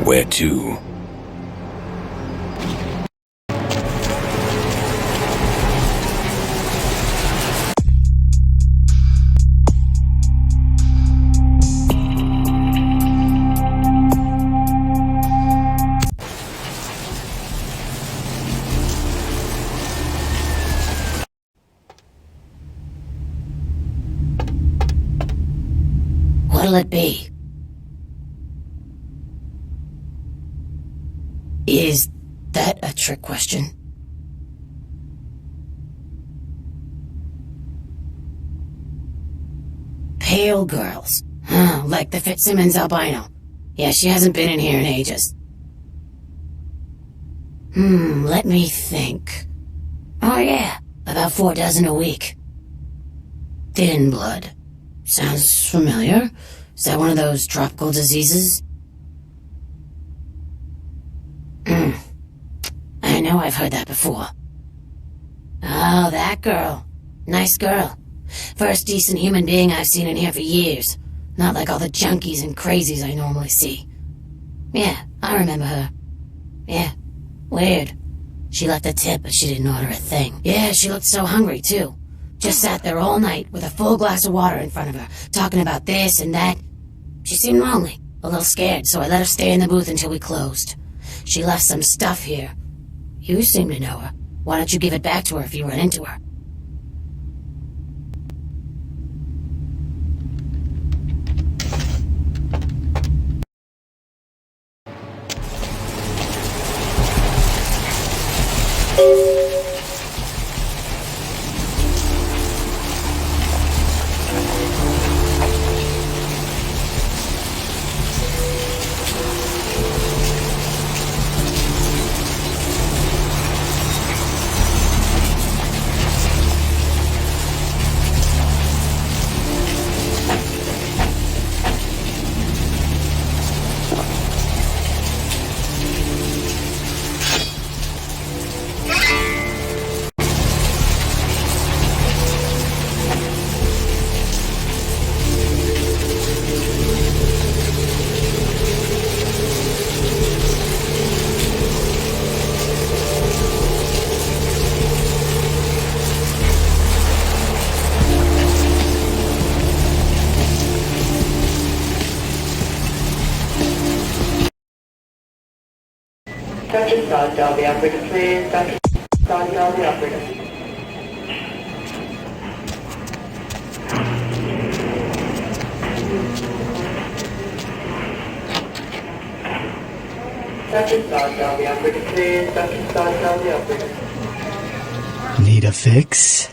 Where to? What'll it be? Is that a trick question? Pale girls. Like the Fitzsimmons albino. Yeah, she hasn't been in here in ages. Let me think. Oh yeah, about 4 dozen a week. Thin blood. Sounds familiar. Is that one of those tropical diseases? I know I've heard that before. Oh, that girl. Nice girl. First decent human being I've seen in here for years. Not like all the junkies and crazies I normally see. Yeah, I remember her. Yeah, weird. She left a tip, but she didn't order a thing. Yeah, she looked so hungry, too. Just sat there all night with a full glass of water in front of her, talking about this and that. She seemed lonely, a little scared, so I let her stay in the booth until we closed. She left some stuff here. You seem to know her. Why don't you give it back to her if you run into her? Countryside, Derby operator, please. Countryside, Derby operator. Countryside, Derby operator, please. Countryside, Derby operator. Need a fix?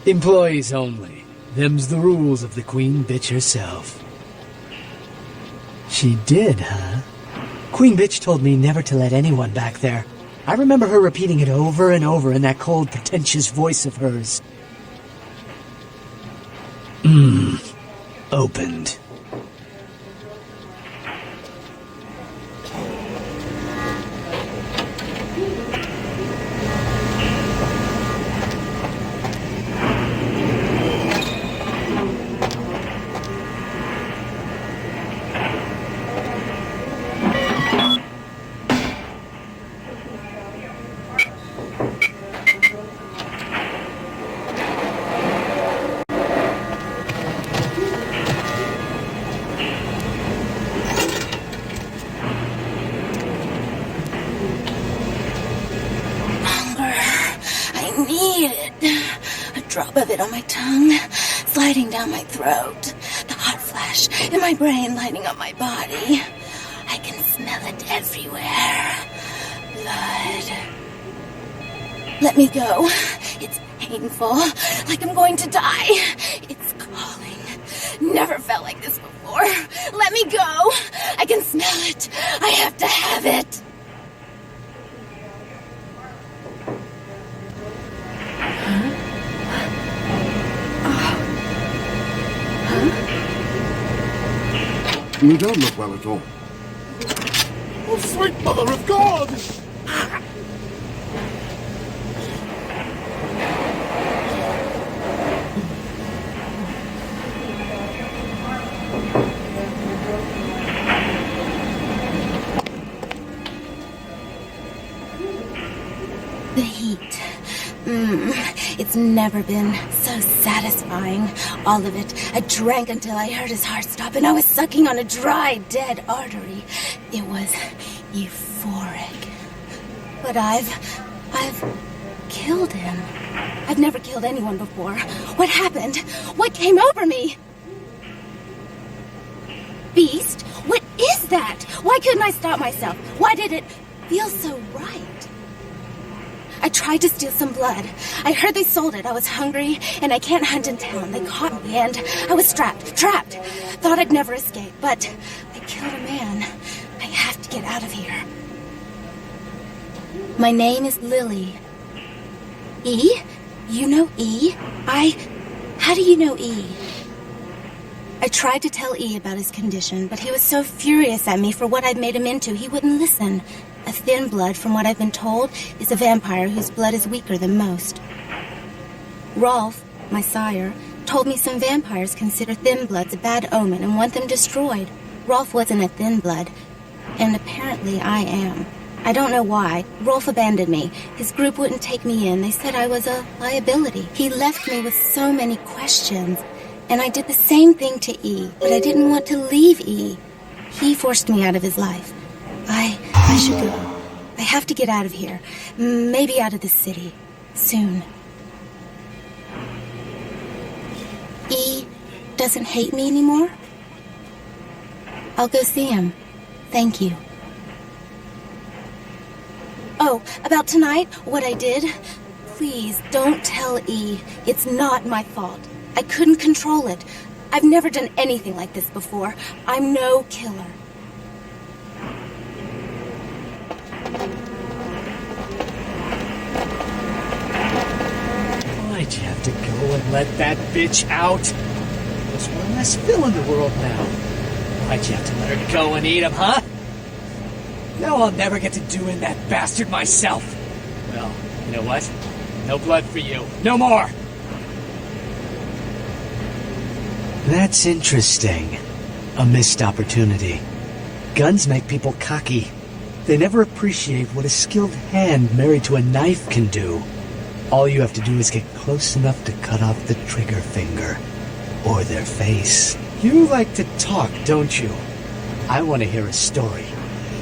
Employees only. Them's the rules of the Queen Bitch herself. She did, huh? Queen Bitch told me never to let anyone back there. I remember her repeating it over and over in that cold, pretentious voice of hers. Opened. Drop of it on my tongue, sliding down my throat. The hot flash in my brain lighting up my body. I can smell it everywhere. Blood. Let me go. It's painful, like I'm going to die. It's calling. Never felt like this before. Let me go. I can smell it. I have to have it. You don't look well at all. Oh, sweet mother of God! The heat. It's never been so satisfying. All of it. I drank until I heard his heart stop and I was sucking on a dry, dead artery. It was euphoric. But I've killed him. I've never killed anyone before. What happened? What came over me? Beast? What is that? Why couldn't I stop myself? Why did it feel so right? I tried to steal some blood. I heard they sold it. I was hungry, and I can't hunt in town. They caught me, and I was trapped. Thought I'd never escape, but I killed a man. I have to get out of here. My name is Lily. E? You know E? How do you know E? I tried to tell E about his condition, but he was so furious at me for what I'd made him into, he wouldn't listen. A thin blood, from what I've been told, is a vampire whose blood is weaker than most. Rolf, my sire, told me some vampires consider thin bloods a bad omen and want them destroyed. Rolf wasn't a thin blood, and apparently I am. I don't know why. Rolf abandoned me. His group wouldn't take me in. They said I was a liability. He left me with so many questions, and I did the same thing to E, but I didn't want to leave E. He forced me out of his life. I should go. I have to get out of here. Maybe out of the city. Soon. E doesn't hate me anymore? I'll go see him. Thank you. Oh, about tonight, what I did? Please, don't tell E. It's not my fault. I couldn't control it. I've never done anything like this before. I'm no killer. Why'd you have to go and let that bitch out? There's one less Phil in the world now. Why'd you have to let her go and eat him, huh? Now I'll never get to do in that bastard myself. Well, you know what? No blood for you. No more! That's interesting. A missed opportunity. Guns make people cocky. They never appreciate what a skilled hand married to a knife can do. All you have to do is get close enough to cut off the trigger finger. Or their face. You like to talk, don't you? I want to hear a story.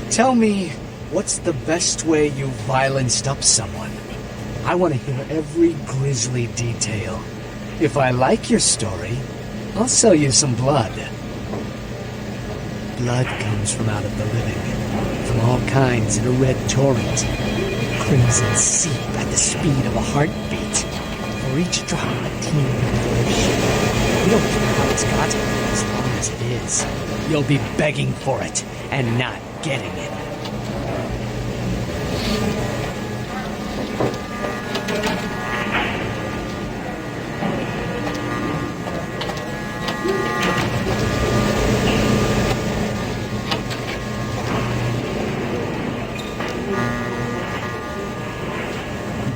Tell me, what's the best way you violenced up someone? I want to hear every grisly detail. If I like your story, I'll sell you some blood. Blood comes from out of the living, from all kinds in a red torrent. Crimson seep at the speed of a heartbeat. For each drop, a team revelation. You don't care how it's got, as long as it is. You'll be begging for it, and not getting it.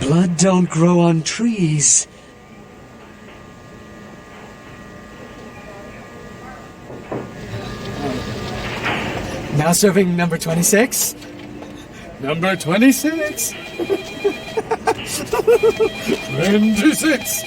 Blood don't grow on trees. Now serving number 26? Number 26? 26!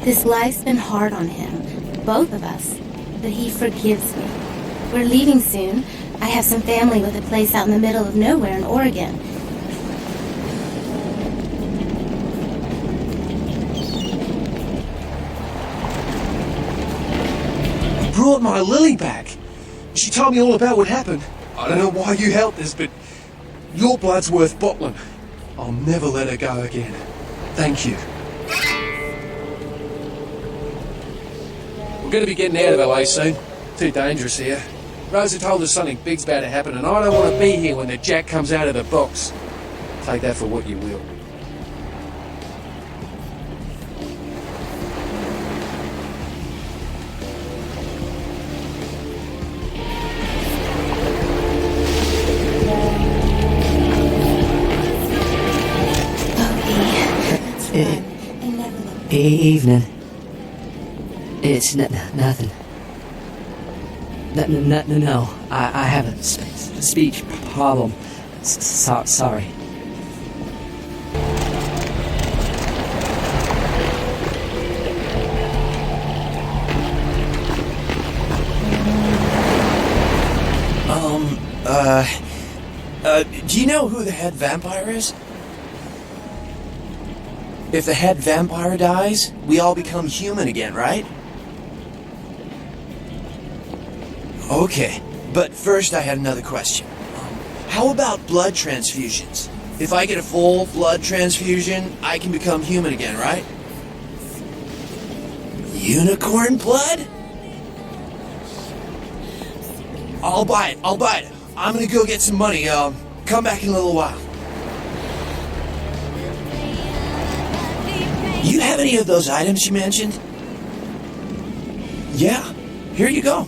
This life's been hard on him, both of us, but he forgives me. We're leaving soon. I have some family with a place out in the middle of nowhere in Oregon. want my Lily back. She told me all about what happened. I don't know why you helped us, but your blood's worth bottling. I'll never let her go again. Thank you. We're going to be getting out of LA soon. Too dangerous here. Rosa told us something big's about to happen, and I don't want to be here when the jack comes out of the box. Take that for what you will. Evening. It's nothing. No. I have a speech problem. Sorry. Do you know who the head vampire is? If the head vampire dies, we all become human again, right? Okay, but first I had another question. How about blood transfusions? If I get a full blood transfusion, I can become human again, right? Unicorn blood? I'll buy it. I'm gonna go get some money. Come back in a little while. You have any of those items you mentioned? Yeah, here you go.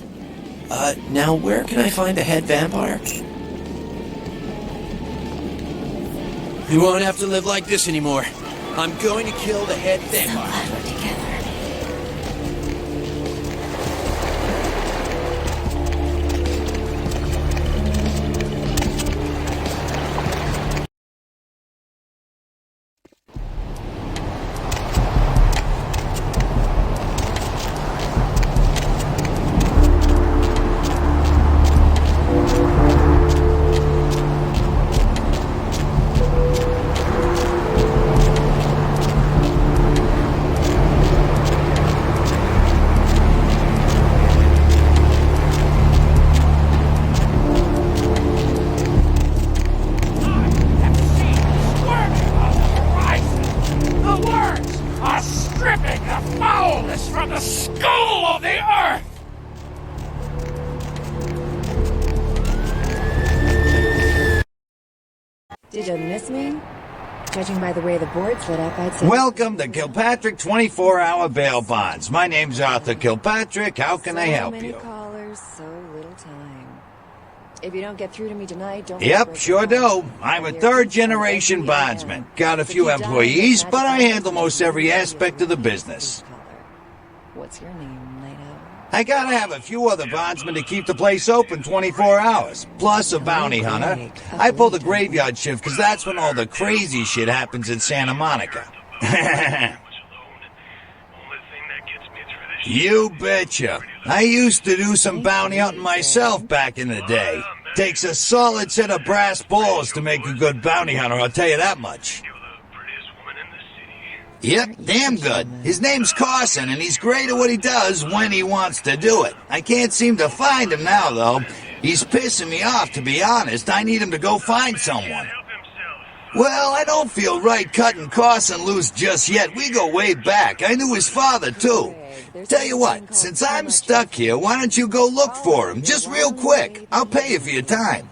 Now where can I find the head vampire? You won't have to live like this anymore. I'm going to kill the head vampire. So glad we're together. Did you miss me? Judging by the way the board's lit up, I'd say... Welcome to Kilpatrick 24-hour bail bonds. My name's Arthur Kilpatrick. How can I help you? So many callers, so little time. If you don't get through to me tonight, don't... Yep, sure do. I'm a third-generation bondsman. Got a few employees, but I handle most every aspect of the business. What's your name, Lado? I gotta have a few other bondsmen to keep the place open 24 hours, plus a bounty hunter. I pull the graveyard shift because that's when all the crazy shit happens in Santa Monica. You betcha. I used to do some bounty hunting myself back in the day. Takes a solid set of brass balls to make a good bounty hunter, I'll tell you that much. Yep, damn good. His name's Carson, and he's great at what he does when he wants to do it. I can't seem to find him now, though. He's pissing me off, to be honest. I need him to go find someone. Well, I don't feel right cutting Carson loose just yet. We go way back. I knew his father, too. Tell you what, since I'm stuck here, why don't you go look for him, just real quick. I'll pay you for your time.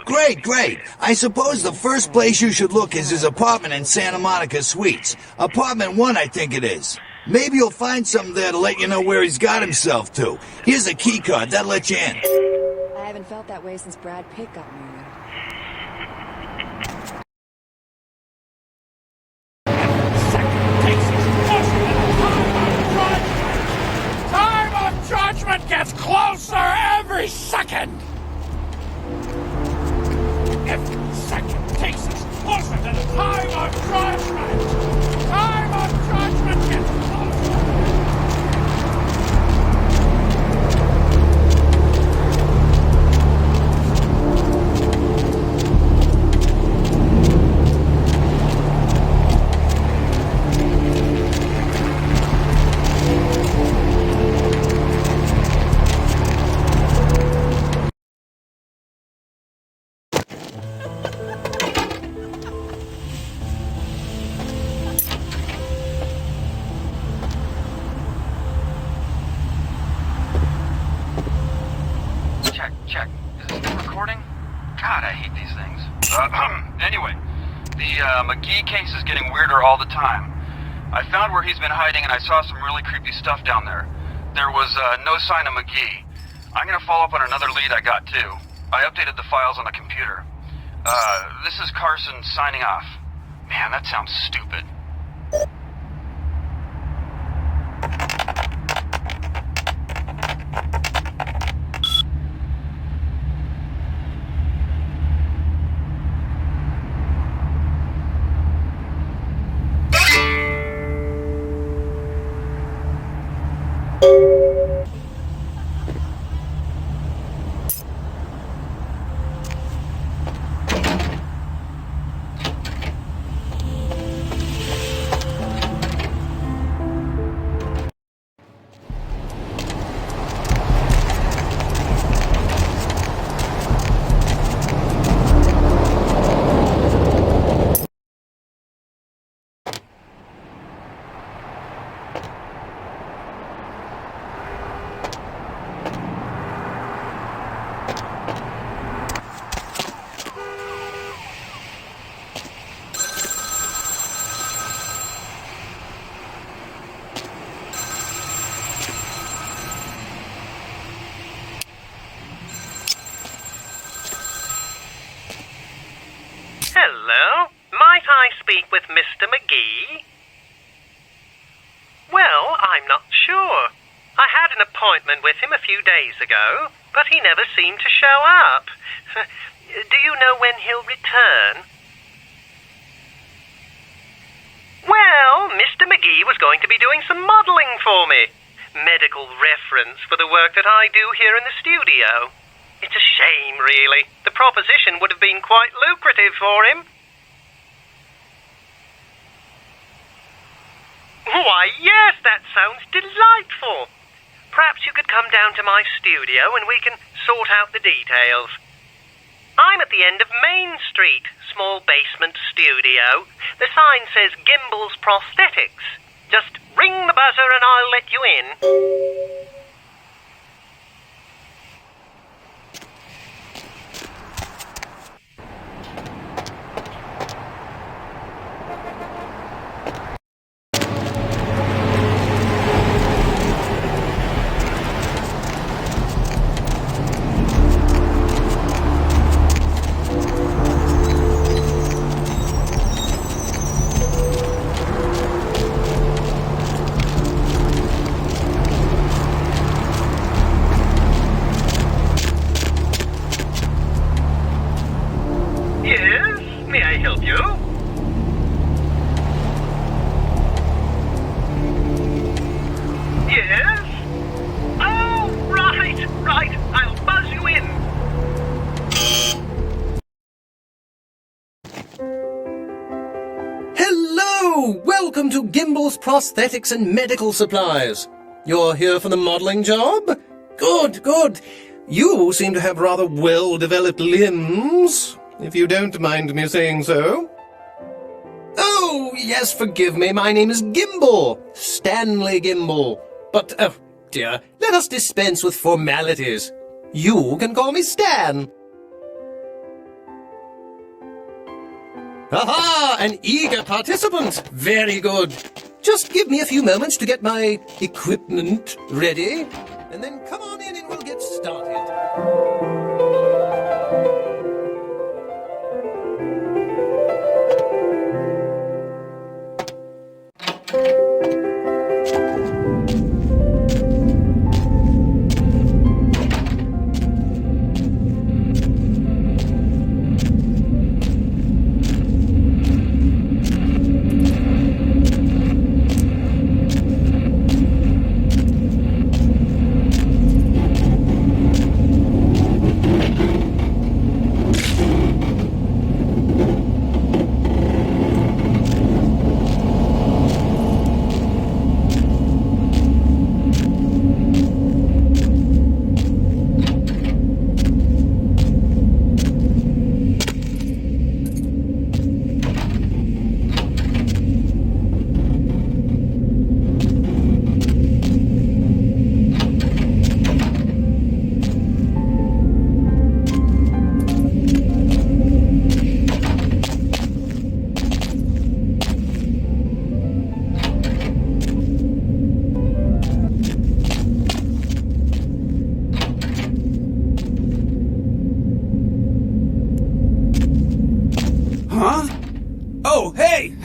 Great. I suppose the first place you should look is his apartment in Santa Monica Suites. Apartment 1, I think it is. Maybe you'll find something there to let you know where he's got himself to. Here's a key card, that'll let you in. I haven't felt that way since Brad Pitt got married. Time of judgment gets closer every second! Every second takes us closer to the time of judgment! Time of judgment gets closer! McGee case is getting weirder all the time. I found where he's been hiding and I saw some really creepy stuff down there. There was no sign of McGee. I'm gonna follow up on another lead I got too. I updated the files on the computer. This is Carson signing off. Man, that sounds stupid. Hello? Might I speak with Mr. McGee? Well, I'm not sure. I had an appointment with him a few days ago, but he never seemed to show up. Do you know when he'll return? Well, Mr. McGee was going to be doing some modelling for me. Medical reference for the work that I do here in the studio. It's a shame, really. The proposition would have been quite lucrative for him. Why, yes, that sounds delightful. Perhaps you could come down to my studio and we can sort out the details. I'm at the end of Main Street, small basement studio. The sign says Gimbel's Prosthetics. Just ring the buzzer and I'll let you in. Welcome to Gimbel's Prosthetics and Medical Supplies. You're here for the modelling job? Good, good. You seem to have rather well-developed limbs, if you don't mind me saying so. Oh, yes, forgive me. My name is Gimbel. Stanley Gimbel. But, oh, dear, let us dispense with formalities. You can call me Stan. Aha! An eager participant! Very good. Just give me a few moments to get my equipment ready, and then come on in and we'll get started.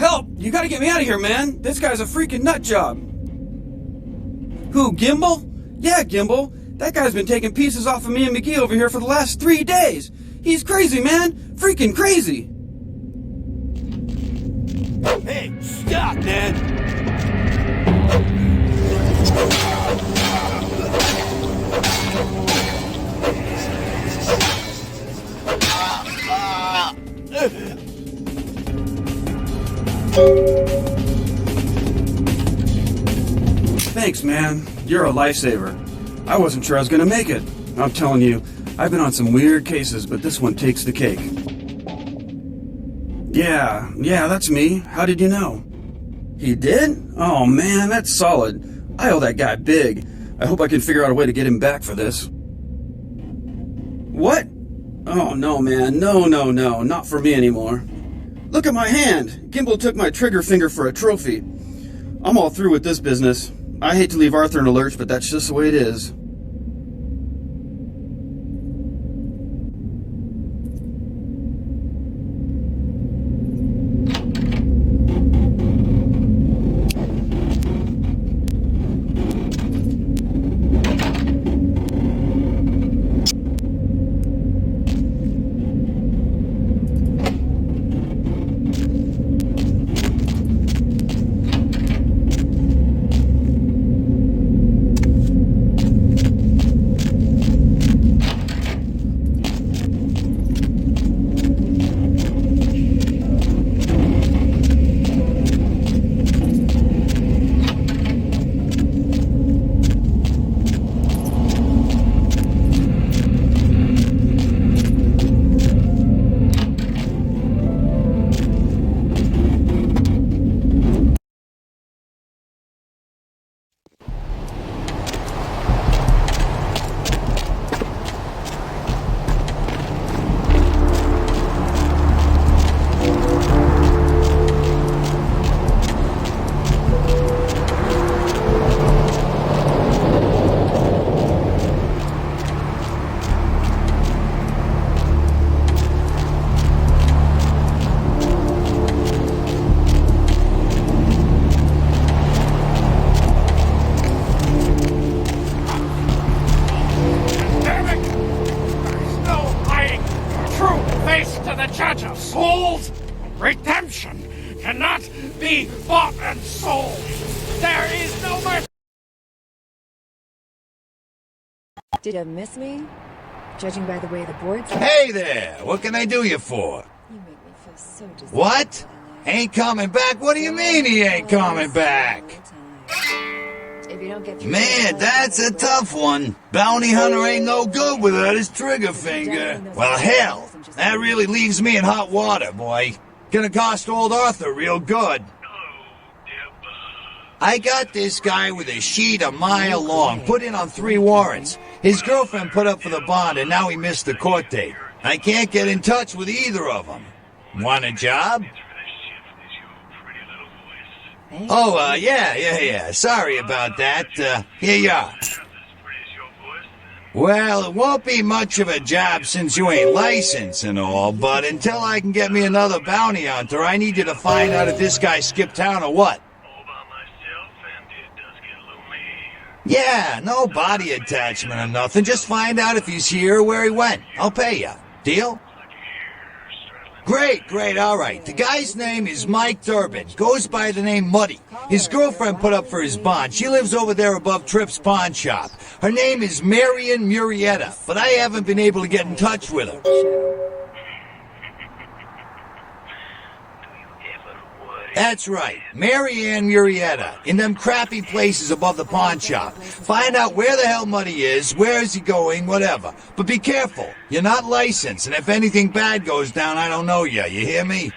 Help! You gotta get me out of here, man! This guy's a freaking nut job! Who, Gimbal? Yeah, Gimbal. That guy's been taking pieces off of me and McGee over here for the last 3 days. He's crazy, man! Freaking crazy! Hey, stop, Ned! Thanks, man. You're a lifesaver. I wasn't sure I was gonna make it. I'm telling you, I've been on some weird cases, but this one takes the cake. Yeah, that's me. How did you know? He did? Oh man, that's solid. I owe that guy big. I hope I can figure out a way to get him back for this. What? Oh no, man. No, not for me anymore. Look at my hand. Gimbal took my trigger finger for a trophy. I'm all through with this business. I hate to leave Arthur in a lurch, but that's just the way it is. Redemption cannot be bought and sold. There is no mercy. Did you miss me? Judging by the way the board's... Hey there! What can I do you for? You make me feel so disappointed. What? Ain't coming back? What do you mean he ain't coming back? If you don't get through Man, that's a tough one. Bounty hunter ain't no good without his trigger finger. Well, hell, that really leaves me in hot water, boy. Gonna cost old Arthur real good. I got this guy with a sheet a mile long, put in on 3 warrants. His girlfriend put up for the bond, and now he missed the court date. I can't get in touch with either of them. Want a job? Oh, yeah. Sorry about that. Here you are. Well, it won't be much of a job since you ain't licensed and all, but until I can get me another bounty hunter, I need you to find out if this guy skipped town or what. Yeah, no body attachment or nothing. Just find out if he's here or where he went. I'll pay you. Deal? Great, all right. The guy's name is Mike Durbin. Goes by the name Muddy. His girlfriend put up for his bond. She lives over there above Tripp's pawn shop. Her name is Marion Murrieta, but I haven't been able to get in touch with her. That's right, Marianne Murrieta, in them crappy places above the pawn shop. Find out where the hell Muddy is, where is he going, whatever. But be careful, you're not licensed, and if anything bad goes down, I don't know you hear me?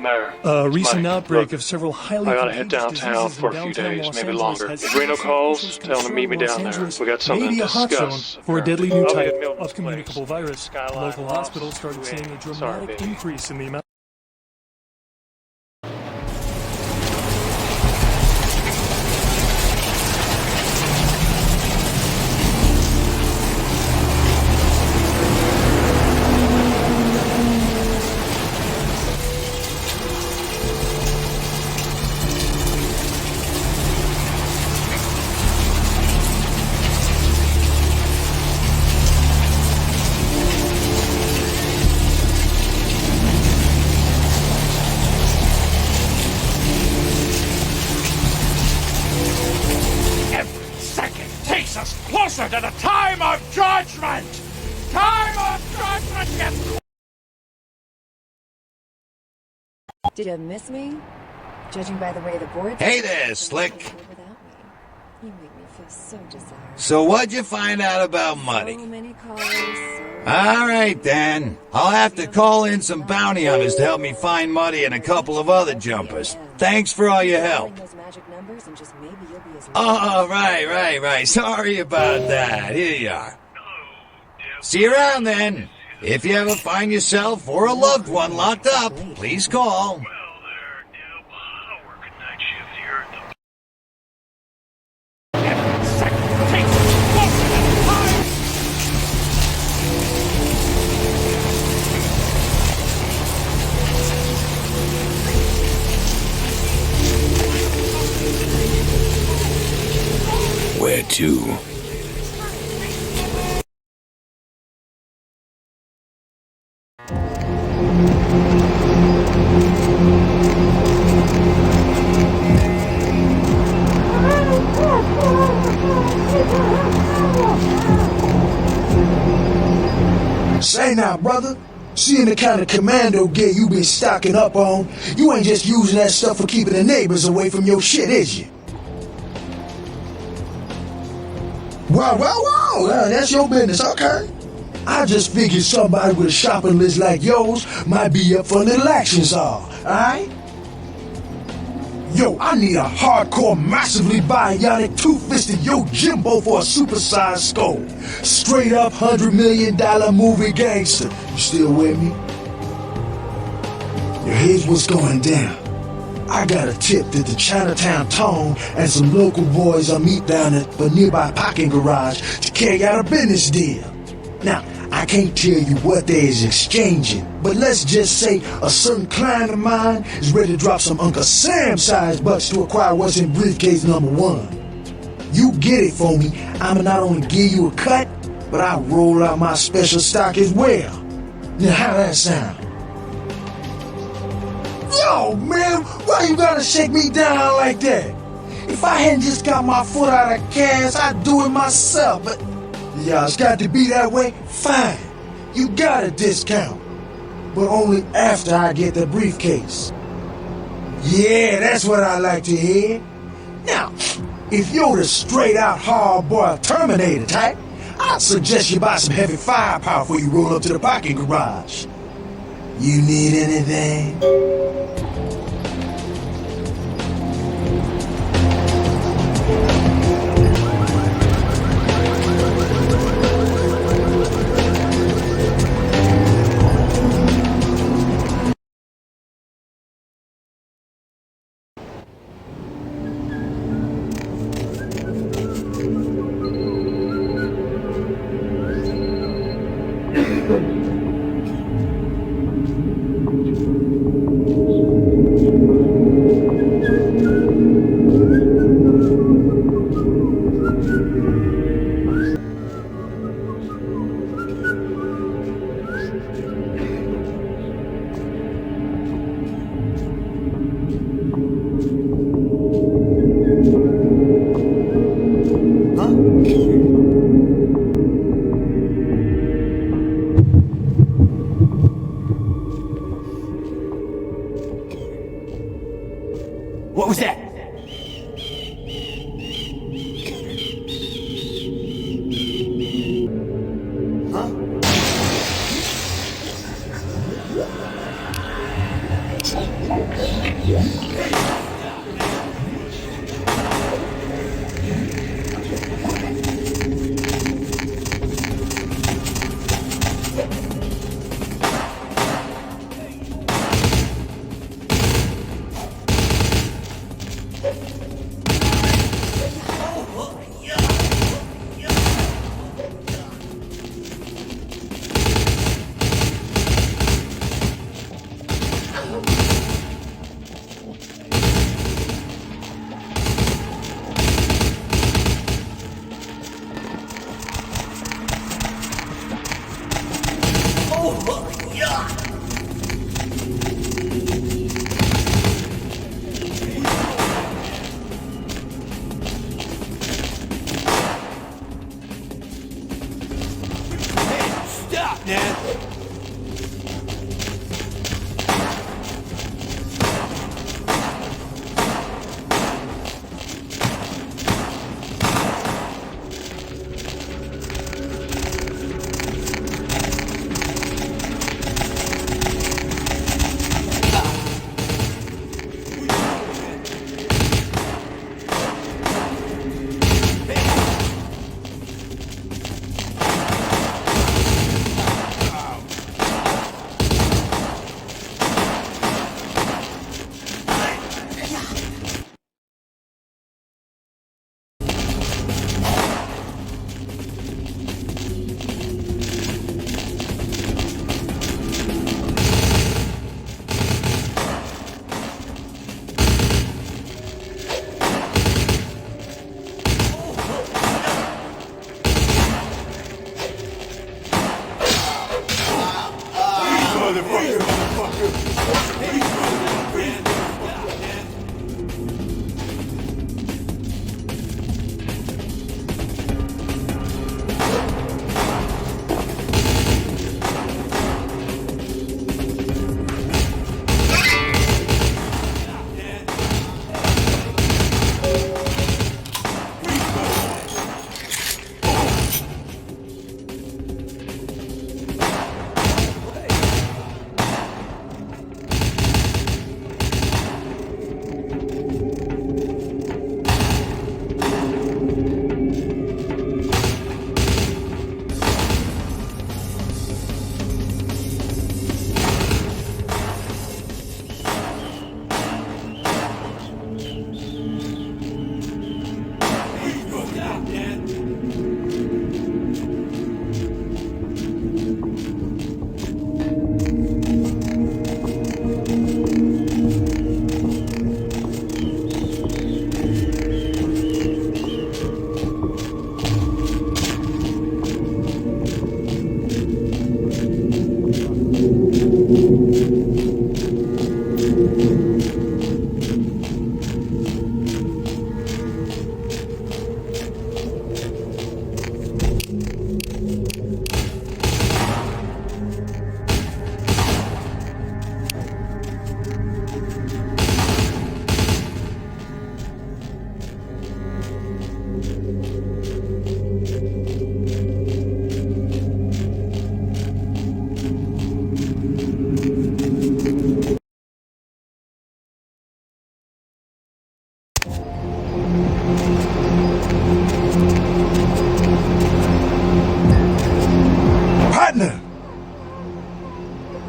Mayor. A recent Mike, outbreak look, of several highly I gotta head contagious downtown diseases for a in few downtown days, Los maybe Angeles longer. has If Reno calls, officials tell him to meet me concerned down Los there. Angeles We got something may be to a hot discuss. zone for a deadly new I'll be type at Milton's of communicable place. virus. Skyline Local House, hospitals started seeing a dramatic baby. increase in the amount. Every second takes us closer to the time of judgment! Time of judgment gets... Did you miss me? Judging by the way the board... Hey there, Slick. You make me feel so desirable. So what'd you find out about money? So many callers, All right, then. I'll have to call in some bounty hunters to help me find Muddy and a couple of other jumpers. Thanks for all your help. those magic numbers and just maybe you'll be as... Oh, right. Sorry about that. Here you are. See you around, then. If you ever find yourself or a loved one locked up, please call. Where to? Say now, brother, seeing the kind of commando gear you been stocking up on, you ain't just using that stuff for keeping the neighbors away from your shit, is you? Wow, that's your business, okay? I just figured somebody with a shopping list like yours might be up for a little action, alright? Yo, I need a hardcore, massively bionic, two-fisted Yojimbo for a supersized skull. Straight up $100 million movie gangster. You still with me? Yo, here's what's going down. I got a tip that the Chinatown Tone and some local boys are meet down at the nearby parking garage to carry out a business deal. Now, I can't tell you what they is exchanging, but let's just say a certain client of mine is ready to drop some Uncle Sam-sized bucks to acquire what's in briefcase number 1. You get it for me, I'ma not only give you a cut, but I'll roll out my special stock as well. Now, how that sound? Yo, man, why you gotta shake me down like that? If I hadn't just got my foot out of gas, I'd do it myself, but... yeah, it's got to be that way? Fine. You got a discount. But only after I get the briefcase. Yeah, that's what I like to hear. Now, if you're the straight-out hard-boiled Terminator type, I'd suggest you buy some heavy firepower before you roll up to the parking garage. You need anything?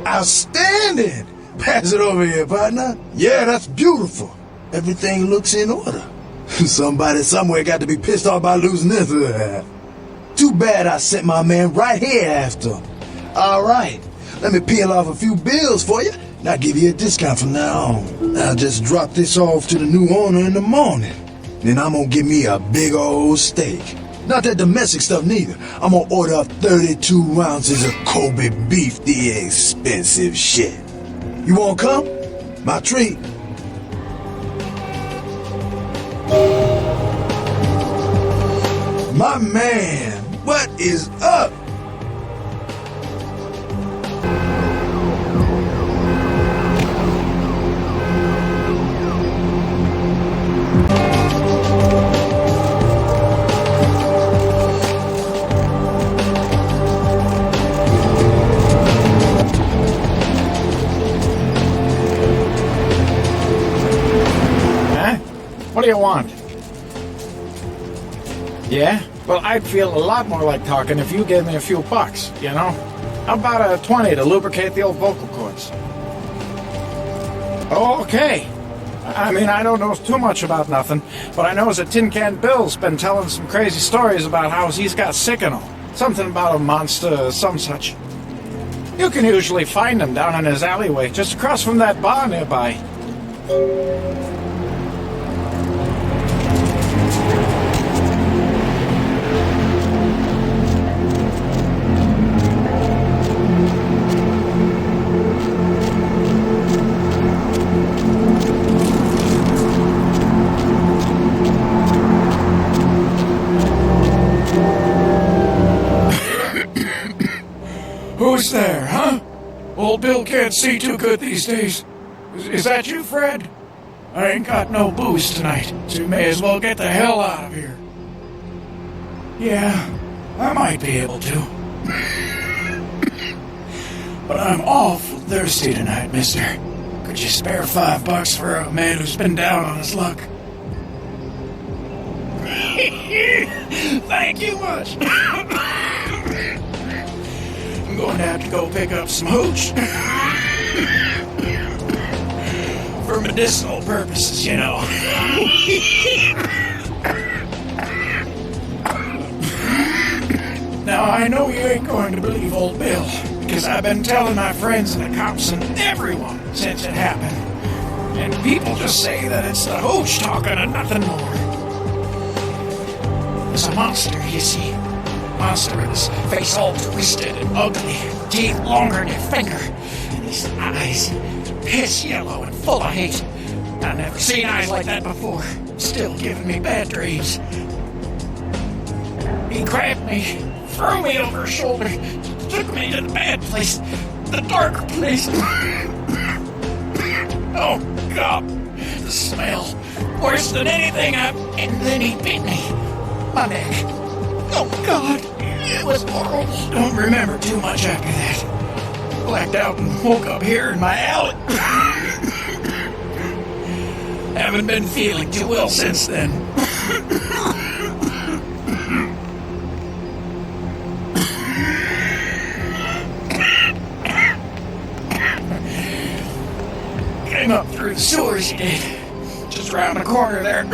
Outstanding! Pass it over here, partner. Yeah, that's beautiful. Everything looks in order. Somebody somewhere got to be pissed off by losing this. Too bad I sent my man right here after him. All right, let me peel off a few bills for you, and I'll give you a discount from now on. I'll just drop this off to the new owner in the morning. Then I'm gonna give me a big old steak. Not that domestic stuff neither. I'm gonna order up 32 ounces of Kobe beef, the expensive shit. You wanna come? My treat. My man, what is up? What do you want? Yeah? Well, I'd feel a lot more like talking if you gave me a few bucks, you know? How about a 20 to lubricate the old vocal cords? Oh, okay. I mean, I don't know too much about nothing, but I know that Tin Can Bill's been telling some crazy stories about how he's got sick and all. Something about a monster, some such. You can usually find him down in his alleyway, just across from that bar nearby. Who's there, huh? Old Bill can't see too good these days. Is that you, Fred? I ain't got no booze tonight, so you may as well get the hell out of here. Yeah, I might be able to. But I'm awful thirsty tonight, mister. Could you spare $5 for a man who's been down on his luck? Thank you much. I'm going to have to go pick up some hooch. For medicinal purposes, you know. Now, I know you ain't going to believe old Bill, because I've been telling my friends and the cops and everyone since it happened. And people just say that it's the hooch talking and nothing more. There's a monster, you see. Monster with his face all twisted and ugly, teeth longer than your finger, and his eyes piss yellow and full of hate. I've never seen eyes like that before. Still giving me bad dreams. He grabbed me, threw me over his shoulder, took me to the bad place, the dark place. Oh, God, the smell. Worse than anything and then he bit me. My neck. Oh, God, it was horrible. Don't remember too much after that. Blacked out and woke up here in my alley. Haven't been feeling too well since then. Came up through the sewers, you did. Just around the corner there.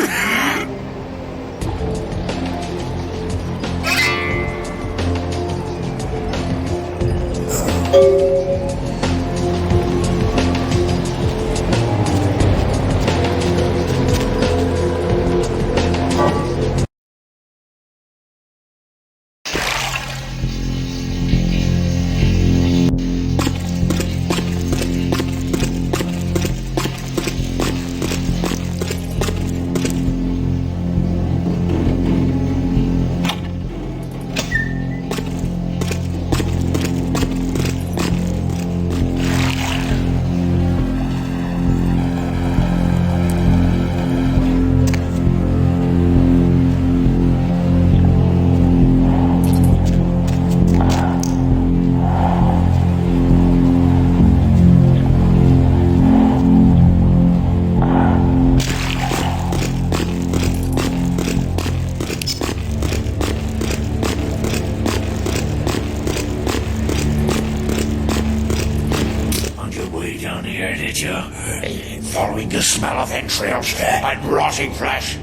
Following the smell of entrails and rotting flesh.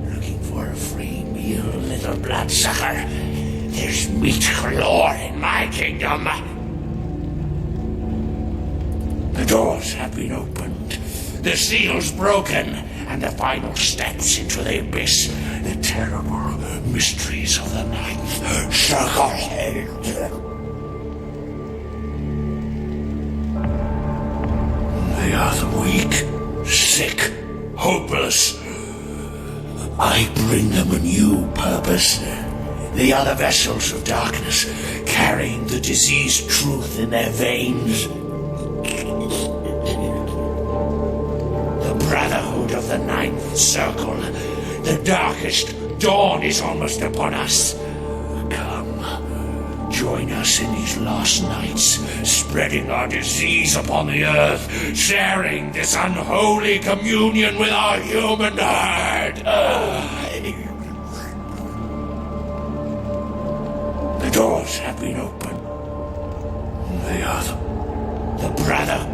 Looking for a free meal, little bloodsucker. There's meat galore in my kingdom. The doors have been opened, the seals broken, and the final steps into the abyss, the terrible mysteries of the ninth circle. They are the weak, sick, hopeless. I bring them a new purpose. They are the vessels of darkness, carrying the diseased truth in their veins. The brotherhood of the ninth circle. The darkest dawn is almost upon us. Join us in these last nights, spreading our disease upon the earth, sharing this unholy communion with our human heart. The doors have been opened. They are the brother.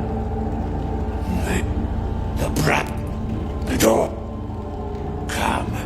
The door. Come.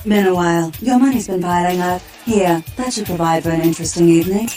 Been a while. Your money's been piling up. Here, that should provide for an interesting evening.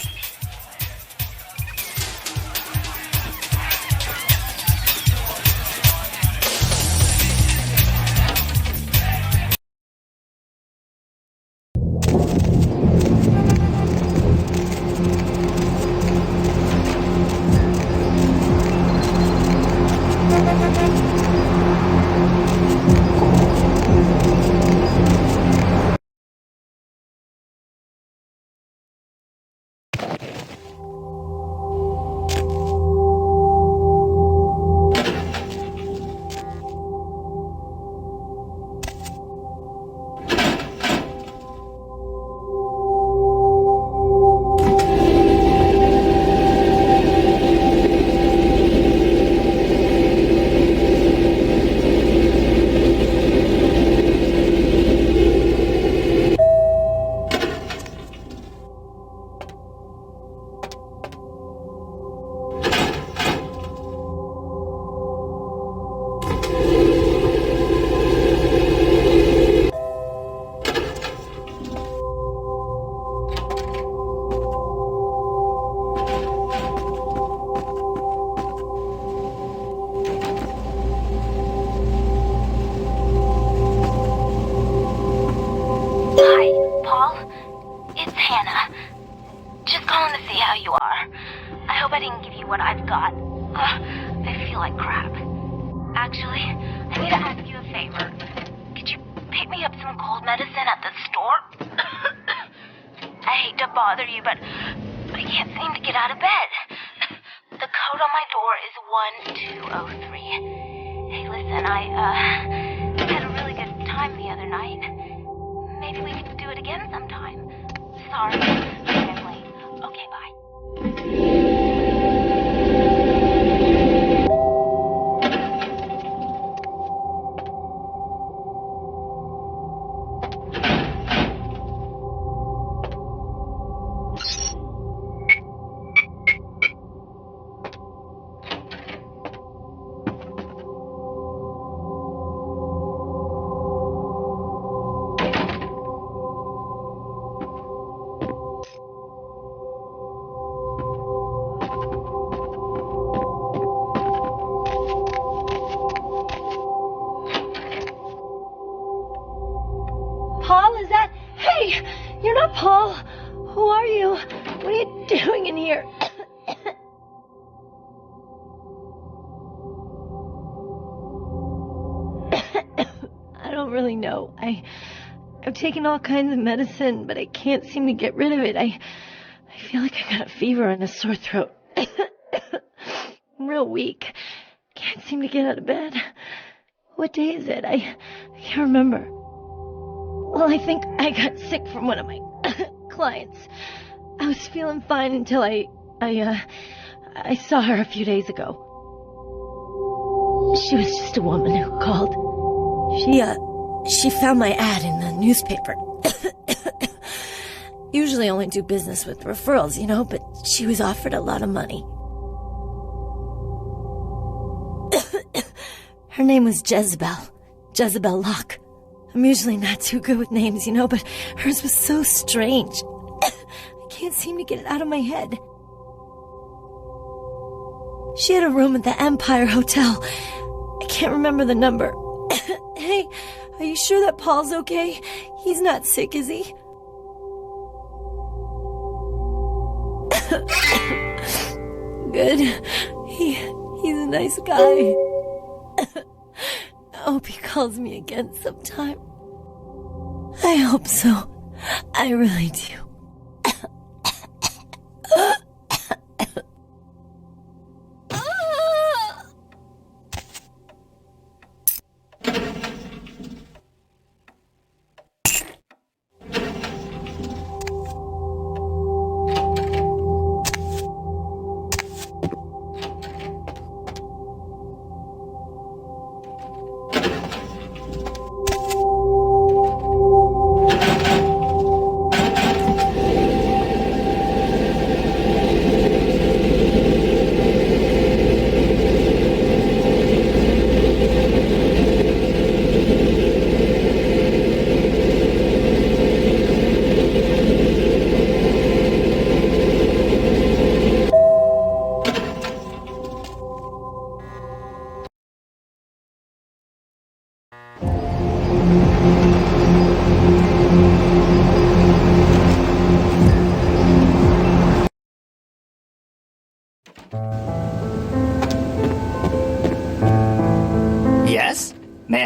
I've taken all kinds of medicine, but I can't seem to get rid of it. I feel like I got a fever and a sore throat. I'm real weak. Can't seem to get out of bed. What day is it? I can't remember. Well, I think I got sick from one of my clients. I was feeling fine until I saw her a few days ago. She was just a woman who called. She found my ad in the newspaper. Usually only do business with referrals, but she was offered a lot of money. Her name was Jezebel Locke. I'm usually not too good with names, but hers was so strange. I can't seem to get it out of my head. She had a room at the Empire Hotel. I can't remember the number. Hey, are you sure that Paul's okay? He's not sick, is he? Good. He's a nice guy. I hope he calls me again sometime. I hope so. I really do.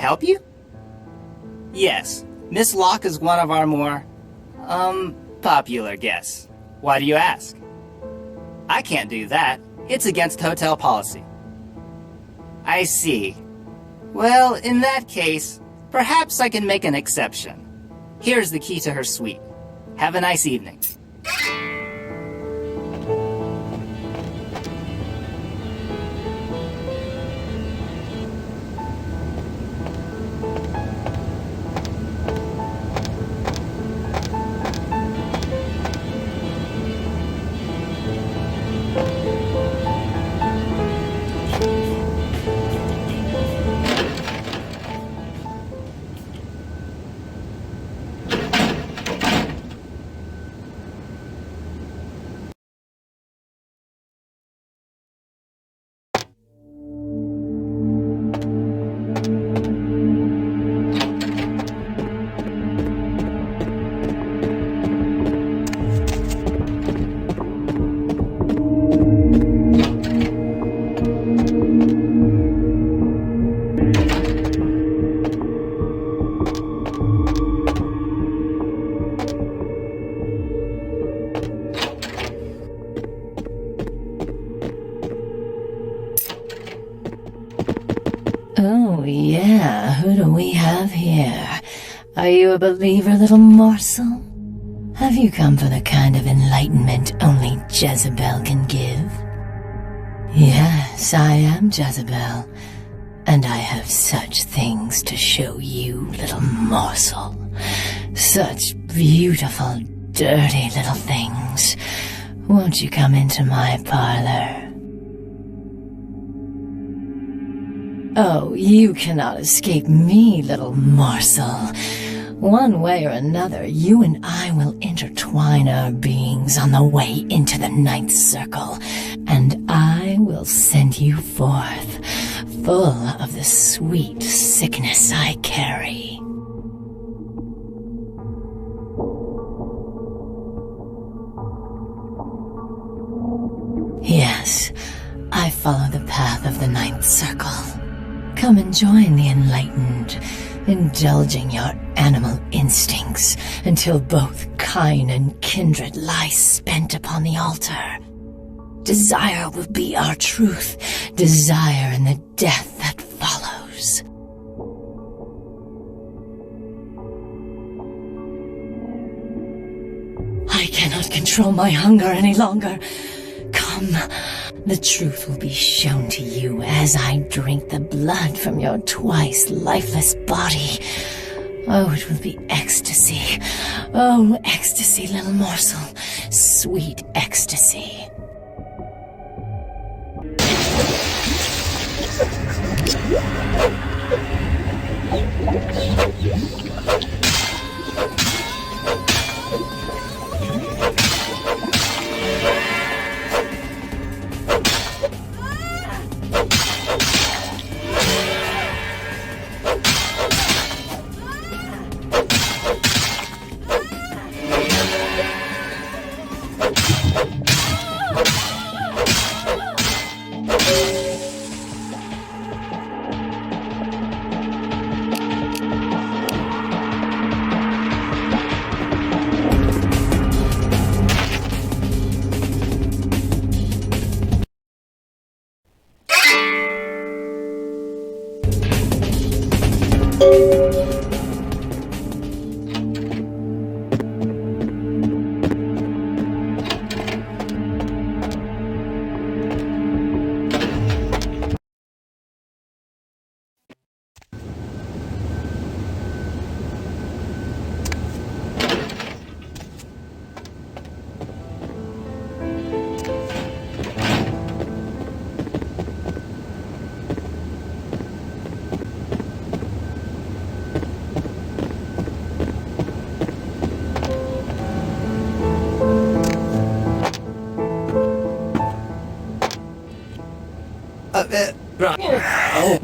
help you? Yes, Miss Locke is one of our more, popular guests. Why do you ask? I can't do that. It's against hotel policy. I see. Well, in that case, perhaps I can make an exception. Here's the key to her suite. Have a nice evening. Oh, yeah, who do we have here? Are you a believer, little morsel? Have you come for the kind of enlightenment only Jezebel can give? Yes, I am Jezebel, and I have such things to show you, little morsel. Such beautiful, dirty little things. Won't you come into my parlor? Oh, you cannot escape me, little morsel. One way or another, you and I will intertwine our beings on the way into the ninth circle, and I will send you forth, full of the sweet sickness I carry. Yes, I follow the path of the ninth circle. Come and join the enlightened, indulging your animal instincts until both kind and kindred lie spent upon the altar. Desire will be our truth, desire in the death that follows. I cannot control my hunger any longer. Come, the truth will be shown to you as I drink the blood from your twice lifeless body. Oh, it will be ecstasy. Oh, ecstasy, little morsel. Sweet ecstasy. Oh.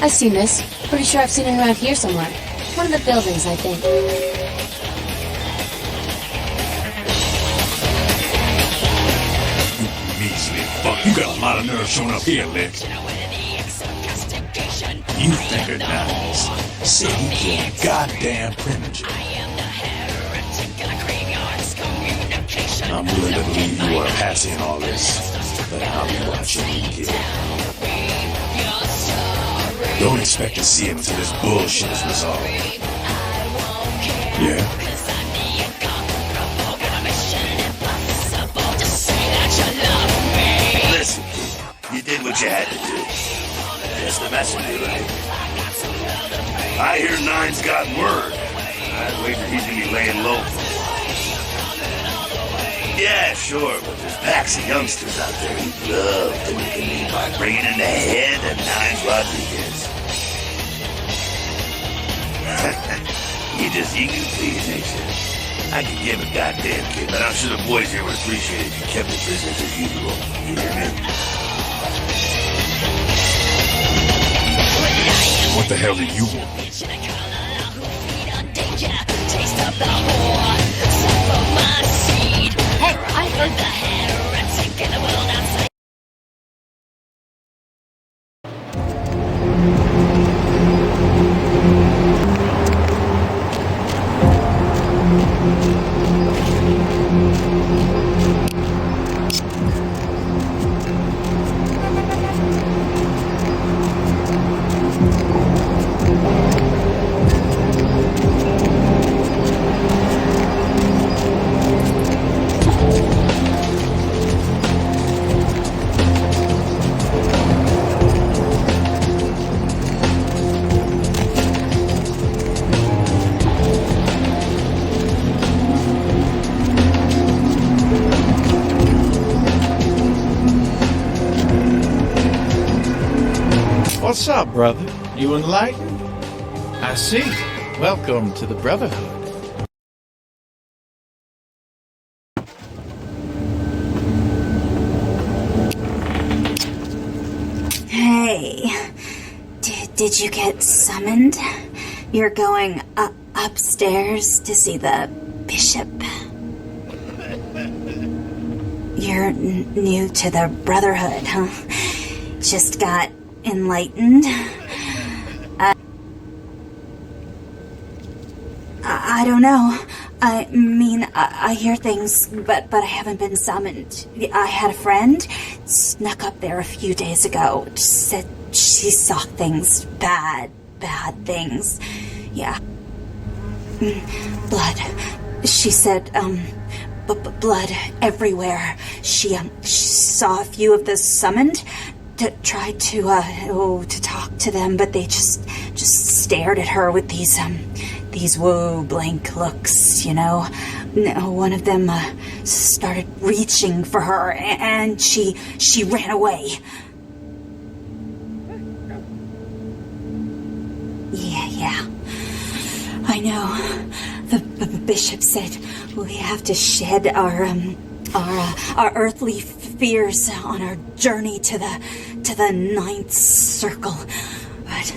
I've seen this. Pretty sure I've seen it around here somewhere. One of the buildings, I think. Measly fuck, you got a lot of nerve showing up here, Lick. You think her nice. Say you can't goddamn premature. I'm willing to believe you are passing all this, but I'll be watching you, kid. Don't expect to see him until this bullshit is resolved. Yeah? Listen, you did what you had to do. Just the messenger, right? I hear Nine's gotten word. I'd wager he's gonna be laying low. Yeah, sure, but there's packs of youngsters out there who'd love to look at me by bringing in the head of Nines Rodriguez. You can please, ain't you? I could give a goddamn kid, but I'm sure the boys here would appreciate it if you kept it business as usual. You hear me? What the hell do you want? Hey, I heard that. What's up, brother? You enlightened? I see. Welcome to the Brotherhood. Hey, did you get summoned? You're going upstairs to see the bishop. You're new to the Brotherhood, huh? Just got enlightened. I don't know. I mean, I hear things, but I haven't been summoned. I had a friend snuck up there a few days ago. Said she saw things, bad things. Yeah. Blood. She said, blood everywhere. She saw a few of the summoned. Tried to talk to them, but they just stared at her with these blank looks, you know. One of them started reaching for her, and she ran away. Yeah. I know. The bishop said we have to shed our earthly fears on our journey to the ninth circle, but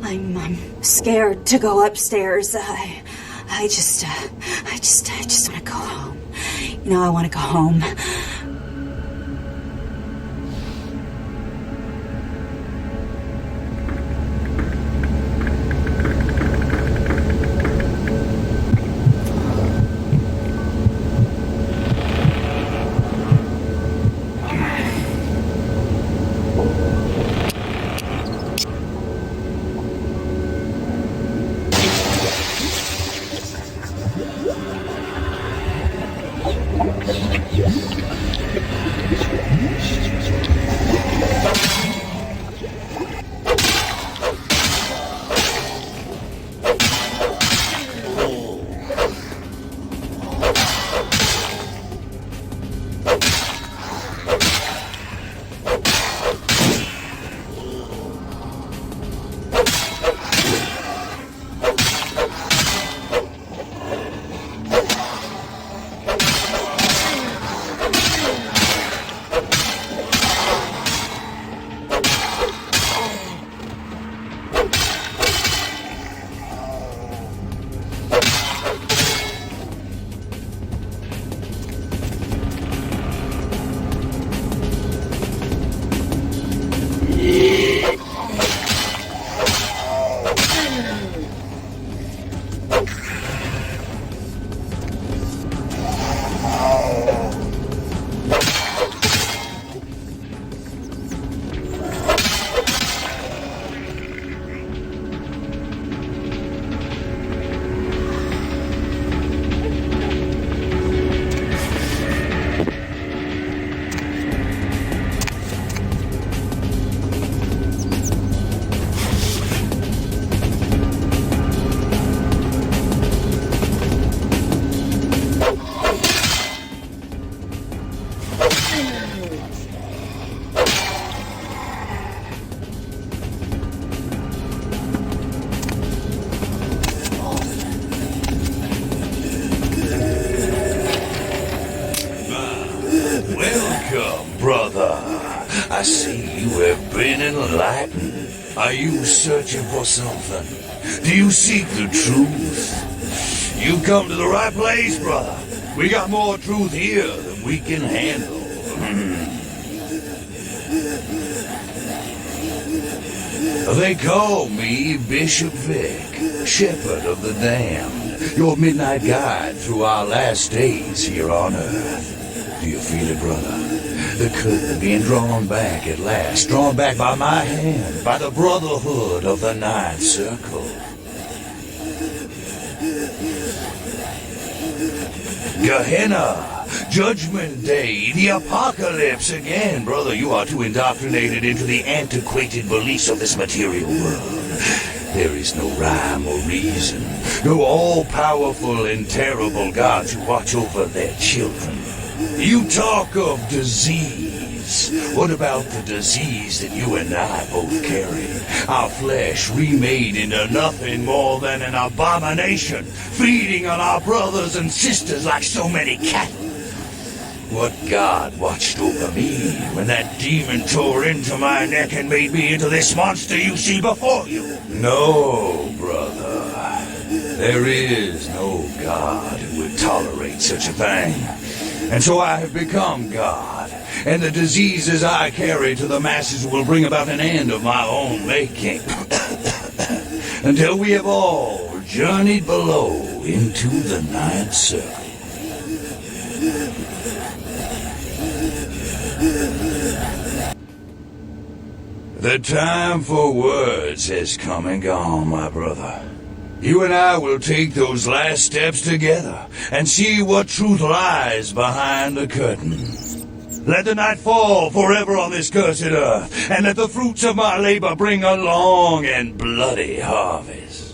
I'm scared to go upstairs. I just want to go home. You know, I want to go home. I see you have been enlightened. Are you searching for something? Do you seek the truth? You come to the right place, brother. We got more truth here than we can handle. They call me Bishop Vic, Shepherd of the Damned, your midnight guide through our last days here on Earth. Do you feel it, brother? The curtain being drawn back at last, drawn back by my hand, by the brotherhood of the Ninth Circle. Gehenna, Judgment Day, the apocalypse again. Brother, you are too indoctrinated into the antiquated beliefs of this material world. There is no rhyme or reason, no all-powerful and terrible God to watch over their children. You talk of disease. What about the disease that you and I both carry? Our flesh remade into nothing more than an abomination, feeding on our brothers and sisters like so many cattle. What God watched over me when that demon tore into my neck and made me into this monster you see before you? No, brother. There is no God who would tolerate such a thing. And so I have become God, and the diseases I carry to the masses will bring about an end of my own making. Until we have all journeyed below into the Ninth Circle. The time for words has come and gone, my brother. You and I will take those last steps together and see what truth lies behind the curtain. Let the night fall forever on this cursed earth, and let the fruits of my labor bring a long and bloody harvest.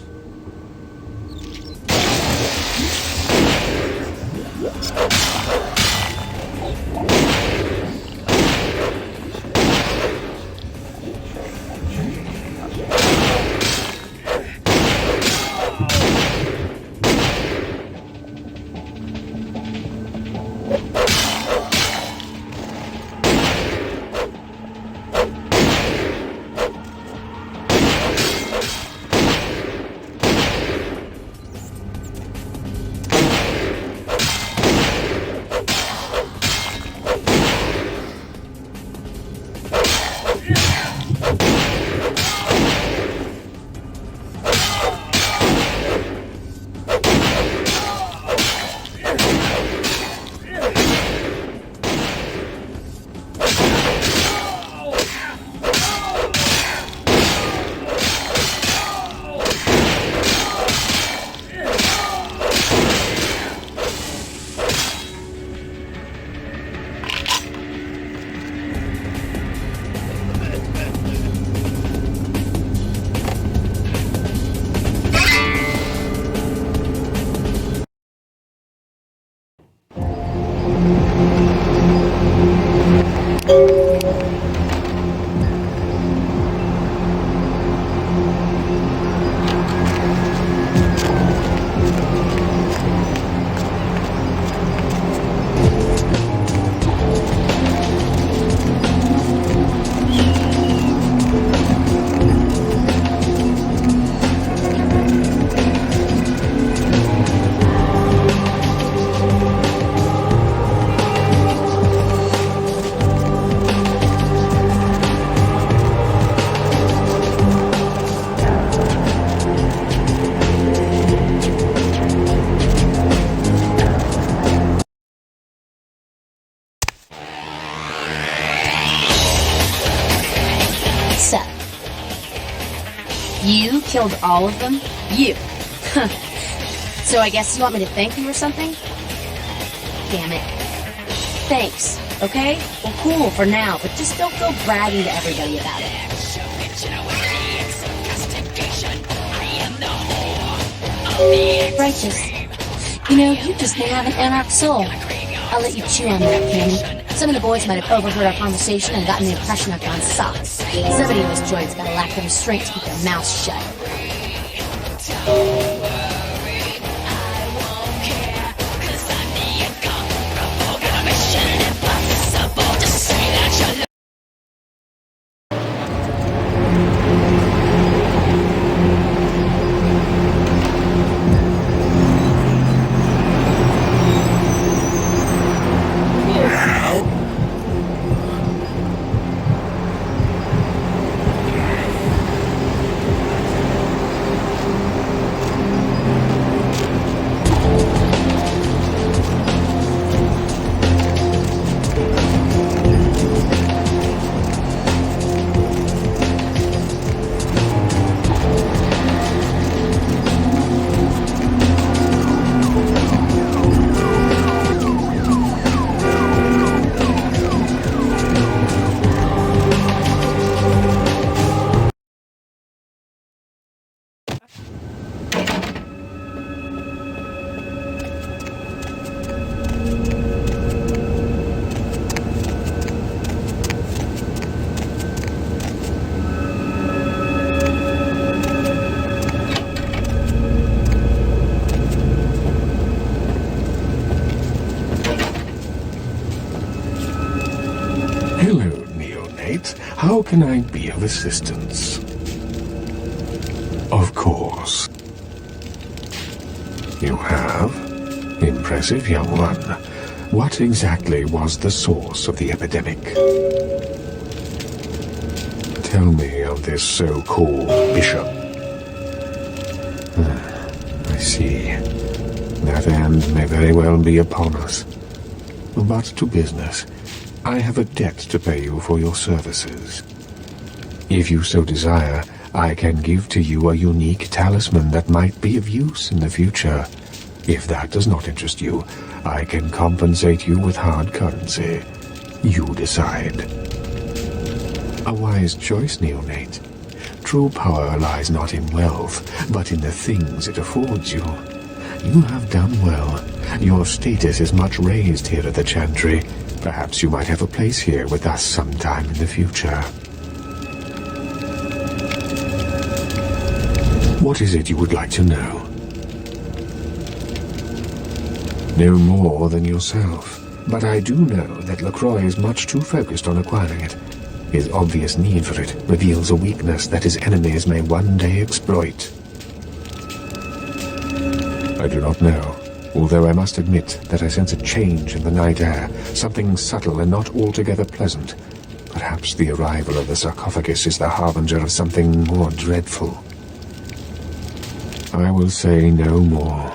You killed all of them? You. So I guess you want me to thank you or something? Damn it. Thanks, okay? Well, cool for now, but just don't go bragging to everybody about it. Righteous. You know, you just may have an anarch soul. I'll let you chew on that, Candy. Some of the boys might have overheard our conversation and gotten the impression I've gone soft. Somebody in this joint's got a lack of restraint to keep their mouths shut. that. How can I be of assistance? Of course. You have? Impressive, young one. What exactly was the source of the epidemic? Tell me of this so-called bishop. I see. That end may very well be upon us. But to business. I have a debt to pay you for your services. If you so desire, I can give to you a unique talisman that might be of use in the future. If that does not interest you, I can compensate you with hard currency. You decide. A wise choice, neonate. True power lies not in wealth, but in the things it affords you. You have done well. Your status is much raised here at the Chantry. Perhaps you might have a place here with us sometime in the future. What is it you would like to know? No more than yourself, but I do know that LaCroix is much too focused on acquiring it. His obvious need for it reveals a weakness that his enemies may one day exploit. I do not know, although I must admit that I sense a change in the night air, something subtle and not altogether pleasant. Perhaps the arrival of the sarcophagus is the harbinger of something more dreadful. I will say no more.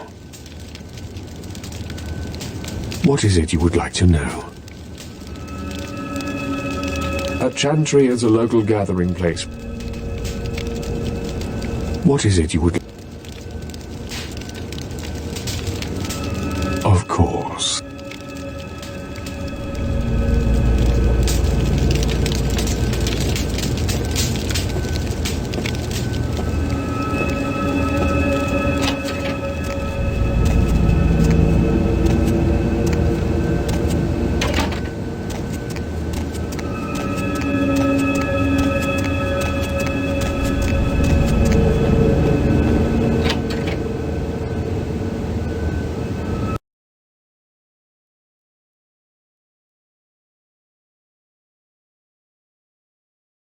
What is it you would like to know? A chantry is a local gathering place. What is it you would... Of course.